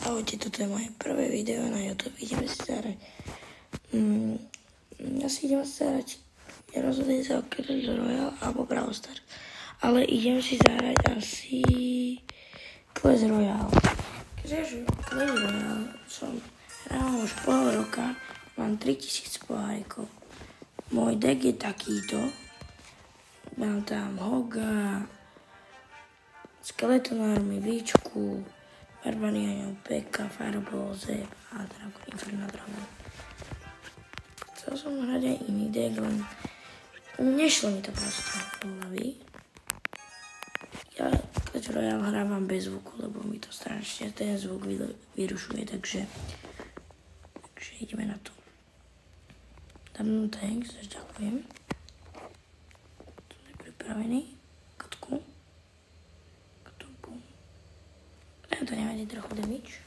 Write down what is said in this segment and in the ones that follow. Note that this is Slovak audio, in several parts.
Ahojte, toto je moje prvé video na YouTube. Ideme si zahrať. Idem zahrať. Nerozhodujem sa o Clash Royale alebo Brawl Stars. Ale idem si zahrať asi Clash Royale. Clash Royale som hral už pol roka. Mám 3000 pohárikov. Môj deck je takýto. Mám tam Hoga, Skeleton Army, Víčku, Barbarianov, Pekka, Fireball, Zeb a Dragon, Inferno Dragon. Chcel som hrať aj iný deck, len nešlo mi to proste do hlavy. Ja Clash Royale hrávam bez zvuku, lebo mi to strašne ten zvuk vyrušuje, takže ideme na to. Dám thanks, ďakujem. To je pripravený. Kotku. To nevadí trochu damage.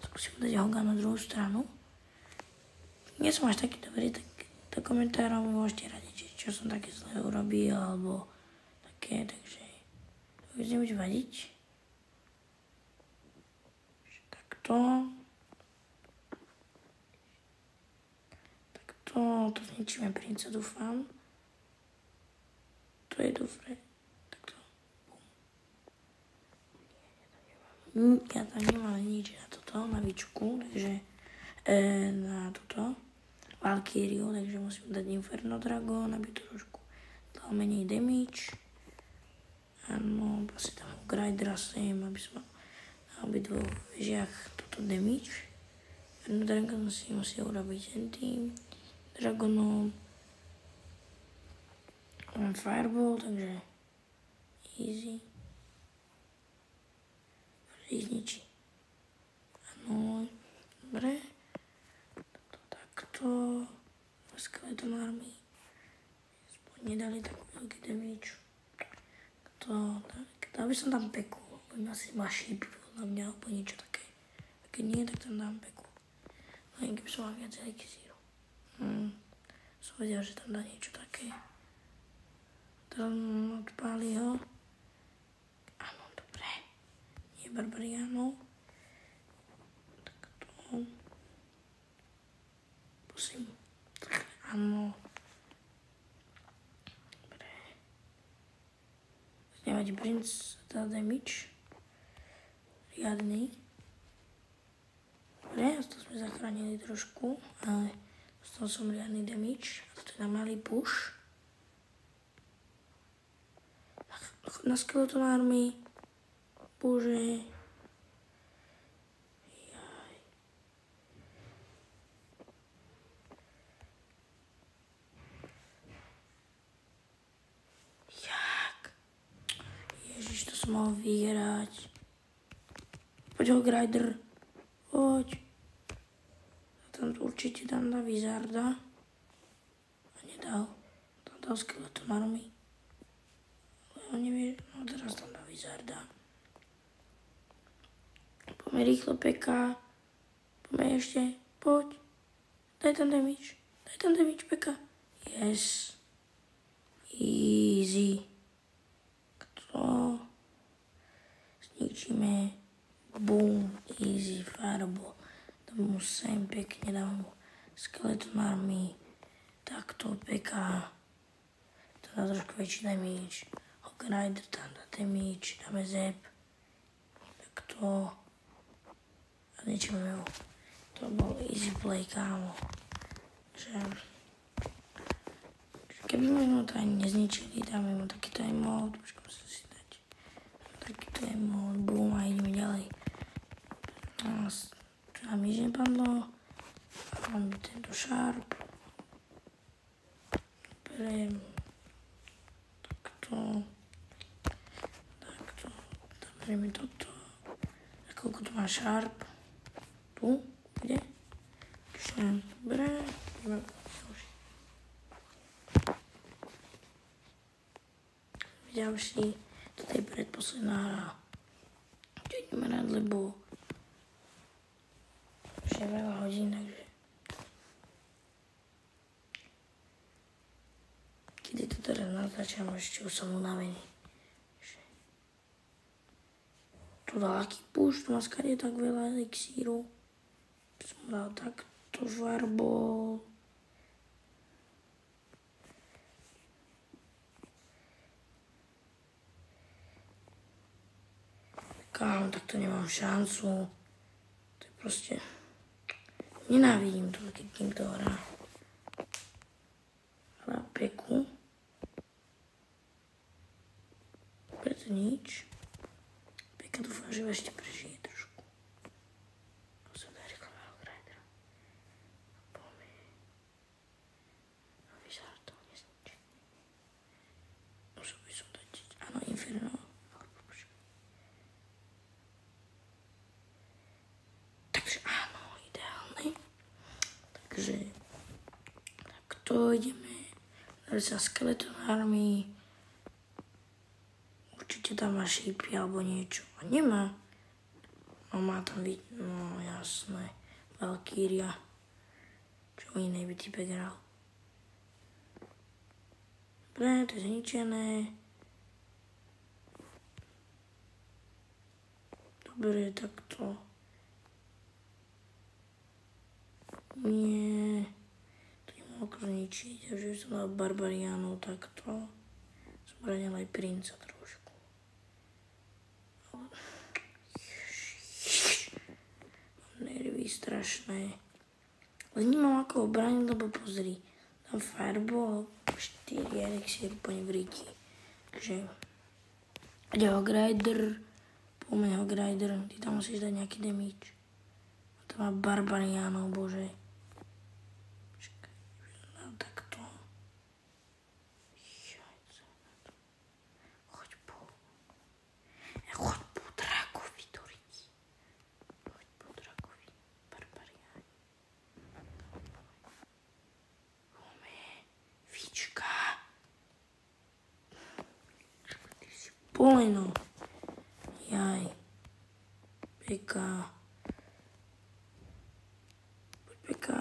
Skúsim dať Hoga na druhú stranu. Nie som až taký dobrý, tak do komentárov mi môžete radiť, čo som také zle urobil, alebo také, takže to už nebude vadiť. Takto. To zničíme princa, dúfam. To je dobré. Ja tam nemám nič na toto, na Víčku, takže na toto Valkyriu, takže musím dať Inferno Dragon, aby to trošku dal menej damage. Áno, asi tam Grindra sem, aby som mal na obidvoch vežiach toto damage. Inferno Dragon si musí urobiť ten tým Dragonom. Mám Fireball, takže easy. Zničí. Áno, dobre. Takto. Skeleton Army. Aspoň nedali takú veľký damage. Dal by som tam Peku. Asi má šíp podľa mňa, alebo niečo také. A keď nie, tak tam dám Peku. Len keby som mal viac elixíru. Som vedel, že tam dá niečo také. Tam odpáli ho. Barbarianov. Takto. Prosím. Áno. Dobre. Nevadí, princ dá damage. Riadný. Dobre, to sme zachránili trošku, ale dostal som riadný damage. A toto je na malý push. Na Skeleton Army. Bože. Jaj. Jak? Ježiš, to som mal vyhrať. Poď ho, Grider. Poď. Tam určite tam dá Wizarda. A nedal. Tam dal Skeleton Army. Ale on nevie, no teraz tam dá Wizarda. Poďme rýchlo, Pekka. Poďme ešte. Poď. Daj tam damage. Pekka. Yes. Easy. Kto? Zničíme. Boom. Easy. Fireball. Dám mu sem pekne. Dám mu Skeleton Army. Takto, Pekka. To dá trošku väčší damage. Hogrider tam dá damage. Dáme Zeb. Takto. A niečíme ho. To bol easy play, kámo. Že keby možno to ani nezničili, dáme mu taký time mode. Počkaj, musím si dať. Taký time mode, boom, a ideme ďalej. Čo nám nič nepadlo. A mám tento sharp. Beriem. Takto. Berieme toto. A koľko to má sharp? Tu? Kde? Dobre. Ďalší. Toto je predposledná hra. Čo ideme rád, lebo už je veľa hodín, takže kedy to teraz natáčam, ešte už som unavený. Tu dal aký push, tu má skade tak veľa elixíru. Som dal takto farbol. Kámo, tak to nemám šancu. To je proste... Nenávidím to, keď niekto hrá. Hrá peku. Preto nič. Peka dúfam, že ešte prežije trošku. Musím dať rýchlo Grindera. Poďme. No vyzerá to nezničí. Musel by som dať... Áno, Inferno. Takže áno, ideálne. Takže takto ideme. Dali sa Skeleton Army. Určite tam má šípy alebo niečo. A nemá. No má tam no jasné. Valkyria. Čo iné by typek hral. Dobre, to je zničené. Dobre, takto. Nie. To nemohol zničiť. Takže by som dal Barbariánov takto. Zbranil aj princa trošku. Nervy strašné. Ale nemám ako obrániť, lebo pozri. Tam Fireball, 4 elixír úplne v ríti. Takže ide Hogrider, poďme Hogrider, ty tam musíš dať nejaký damage. A tam má Barbariánov, bože. Čakaj, no takto. Choď po drakovi do riti. Choď po drakovi, Barbariáni. Fička. Ty si poleno. Jaj. Peka. Poď Peka.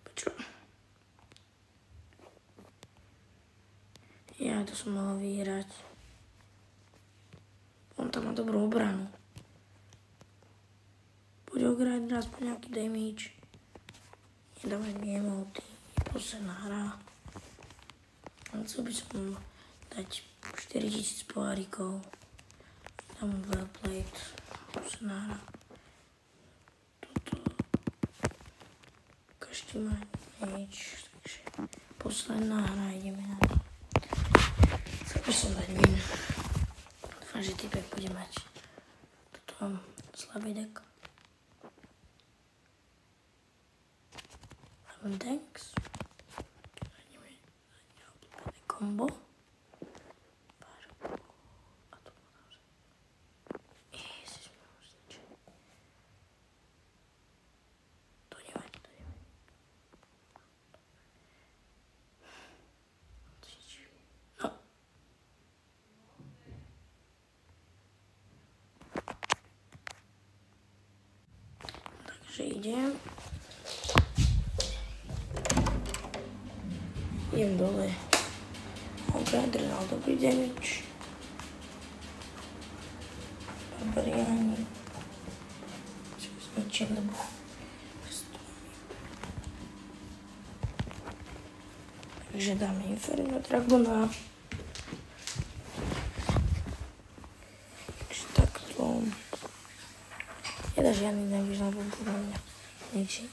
Počo? Ja to som mohol vyhrať. On tam má dobrú obranu. Poď ho grať raz po nejaký damage. Nedávať mi emoty. Posledná hra. A chcel by som dať 4000 pohárikov. Tam well played. Posledná hra. Toto. Každý má nič. Takže posledná hra. Ideme na to. Chcel by som dať win. Dúfam, že typek bude mať toto slabý deck. Thanks. Ideme na kombo. A to bolo naozaj. Ježiš, mi už zničí. To nevadí, to nevadí. No. Takže idem. Idem dole. Hogrider dal dobrý damage. Barbariáni. Čo zničím, lebo... Takže dáme Inferno Dragona. Takže takto. Nedá žiadny damage, lebo budú mňa ničiť.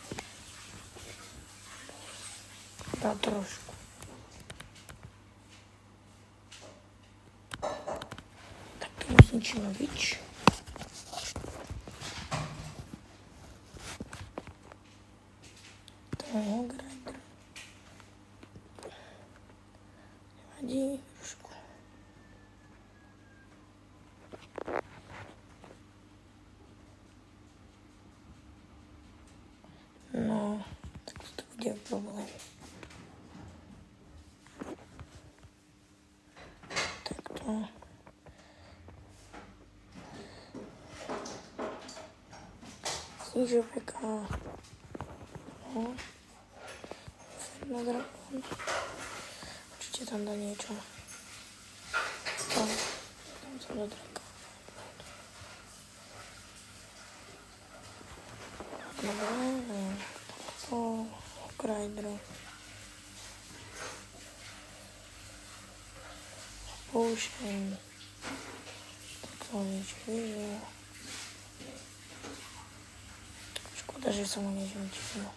Dá trošku. Zničíme bič. To je Hogrider. Nevadí, trošku. No, tak to bude problém. Takto. Snížil Peka. No. Inferno Dragon. Určite tam dá niečo. No. som do draka. Dobre, Okrajdro. Potion. Tak to nič vyžil. Škoda, že som ho nezničil.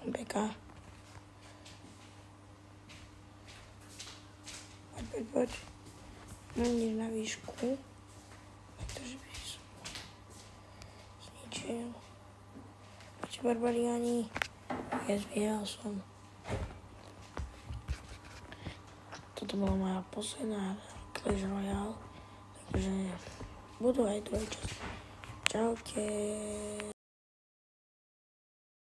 Beka. Poď. Nič na výšku. Takže by som zničil. Poďte, barbariáni. Vyhral som. Toto bola moja posledná Clash Royale. Takže budú aj druhé časť. Čaute.